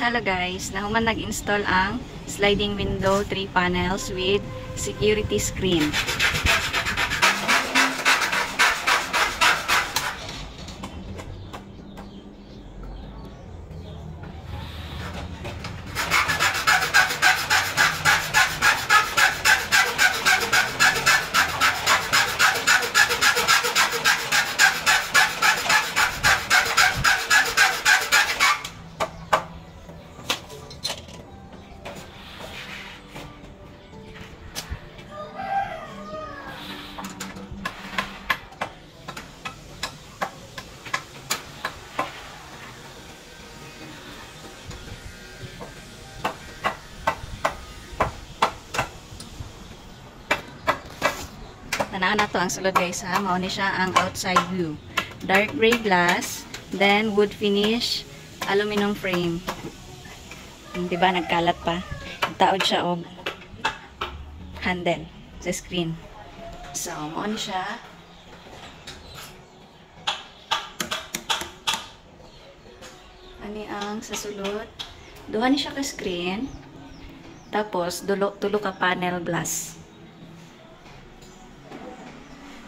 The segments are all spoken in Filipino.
Hello guys, nahuman nag-install ang sliding window 3 panels with security screen. Tanaan na to ang sulod guys ha. Mao ni siya ang outside view. Dark gray glass, then wood finish, aluminum frame. Diba nagkalat pa. Taod siya og handle sa screen. So, mao ni siya. Ani ang sa sulod. Duha ni siya ka screen. Tapos tulo ka panel glass.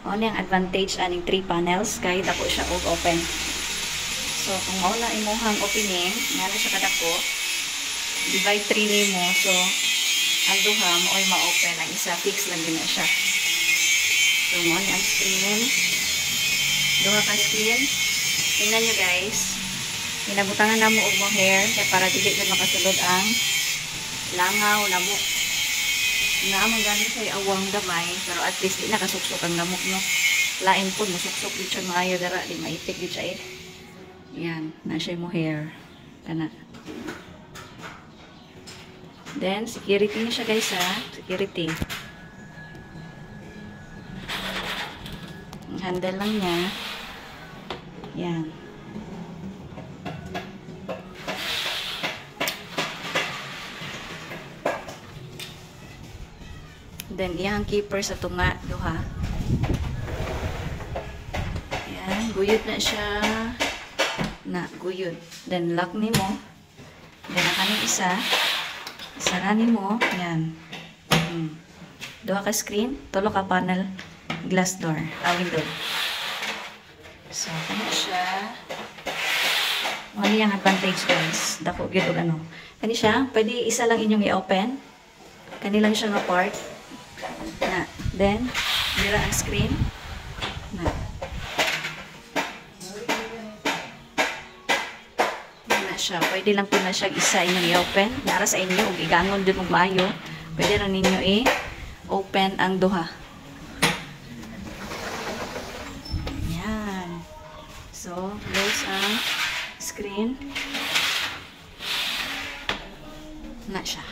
Ano yung advantage aning 3 panels kay dako siya og open. So kung mao na imuhang opening, nga na siya kadako, divide 3 nimo. So ang duha maoy ma-open, ang isa fix lang din na siya. So mao ni ang screen. Duha ka screen. Tingnan niyo guys. Pinabutangan na mo og mo hair kay para dili na makasulod ang langaw na mo. Nga mo galing sa awang gamay, pero at least di nakasuksok ang lamok no. Lain po musuksok di siya maayo dara, di maitik di siya eh. Yan, na siya mo hair kana. Then security niya siya guys ha, security. Ang handle lang niya. Yan. Then, iyang keeper sa tunga, duha. Ayan, guyod na siya. Guyod. Then, lock ni mo. Then, ang isa. Isara ni mo. Ayan. Duha ka screen. Tulo ka panel. Glass door. Window. So, kanya siya. Wala yung advantage guys. Dako, gito ano. Kani siya, pwede isa lang inyong i-open. Kani lang siya nga part. Na. Then, mira ang screen. Na. Na siya. Pwede lang po na siya isa inyong i-open. Nara sa inyo, ug igangon din og maayo. Pwede lang ninyo i-open ang duha. Yan. So, close ang screen. Na siya.